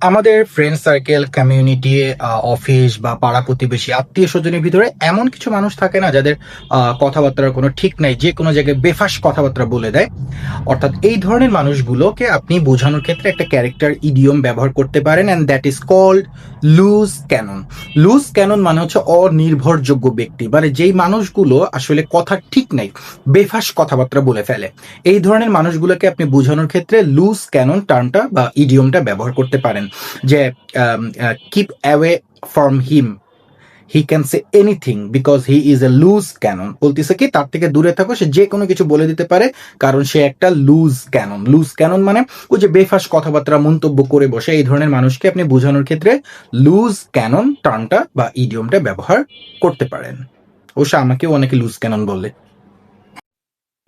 আমাদের friend circle, community, office বা পাড়া প্রতিবেশী, আত্মীয় স্বজনের ভিতরে এমন কিছু মানুষ থাকে না যাদের কথাবার্তার কোনো ঠিক নাই, যে কোনো জায়গায় বেফাস কথাবার্তা বলে দেয়। অর্থাৎ এই ধরনের মানুষগুলোকে আপনি বোঝানোর ক্ষেত্রে একটা ক্যারেক্টার ইডিয়ম ব্যবহার করতে পারেন, and that is called loose cannon. Loose cannon মানে হচ্ছে অনির্ভরযোগ্য ব্যক্তি, মানে যেই মানুষগুলো আসলে কথা ঠিক নাই, বেফাস কথাবার্তা বলে ফেলে। এই ধরনের মানুষগুলোকে আপনি বোঝানোর ক্ষেত্রে লুজ ক্যানন টার্মটা বা ইডিয়মটা ব্যবহার করতে পারেন। যে keep away from him, he can say anything because he is a loose cannon. বলতেছে কি, তার থেকে দূরে থাকো, সে যে কোনো কিছু বলে দিতে পারে, কারণ সে একটা লুজ ক্যানন। লুজ ক্যানন মানে ওই যে বেফাস কথাবার্তা মন্তব্য করে বসে, এই ধরনের মানুষকে আপনি বোঝানোর ক্ষেত্রে লুজ ক্যানন টার্মটা বা ইডিয়মটা ব্যবহার করতে পারেন। অবশ্য আমাকেও অনেকে লুজ ক্যানন বলে।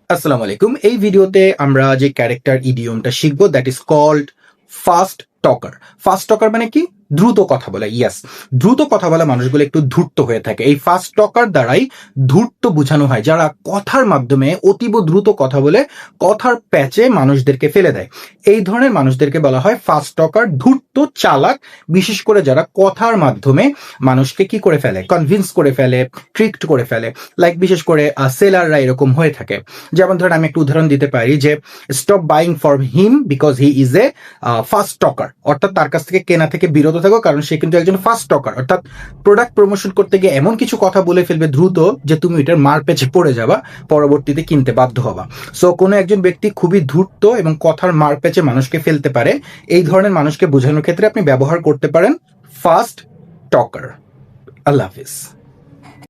আসসালামু আলাইকুম। এই ভিডিওতে আমরা যে ক্যারেক্টার ইডিয়মটা শিখবো, that is called fast talker. Fast talker মানে কি? দ্রুত কথা বলা। ইয়াস, দ্রুত কথা বলা মানুষগুলো একটু ধূর্ত হয়ে থাকে। এই ফাস্ট টকার দ্বারাই ধূর্ত বোঝানো হয়, যারা কথার মাধ্যমে অতীব দ্রুত কথা বলে কথার প্যাচে মানুষদেরকে ফেলে দেয়। এই ধরনের মানুষদেরকে বলা হয় ফাস্ট টকার, ধূর্ত, চালাক। বিশেষ করে যারা কথার মাধ্যমে মানুষকে কি করে ফেলে, কনভিন্স করে ফেলে, ট্রিকড করে ফেলে। লাইক বিশেষ করে সেলাররা এরকম হয়ে থাকে। যেমন ধরেন, আমি একটা উদাহরণ দিতে পারি যে stop buying for him because he is A fast talker. অর্থাৎ তার কাছ থেকে কেনা থেকে বিরত থাকো, কারণ সে কিন্তু একজন ফাস্ট টকার। অর্থাৎ প্রোডাক্ট প্রমোশন করতে গিয়ে এমন কিছু কথা বলে ফেলবে দ্রুত যে তুমি এটার মার পেছে পড়ে যাবা, পরবর্তীতে কিনতে বাধ্য হবা। সো কোনো একজন ব্যক্তি খুবই ধূর্ত এবং কথার মার পেছে মানুষকে ফেলতে পারে, এই ধরনের মানুষকে বোঝানোর ক্ষেত্রে আপনি ব্যবহার করতে পারেন ফাস্ট টকার। আল্লাহ হাফিজ।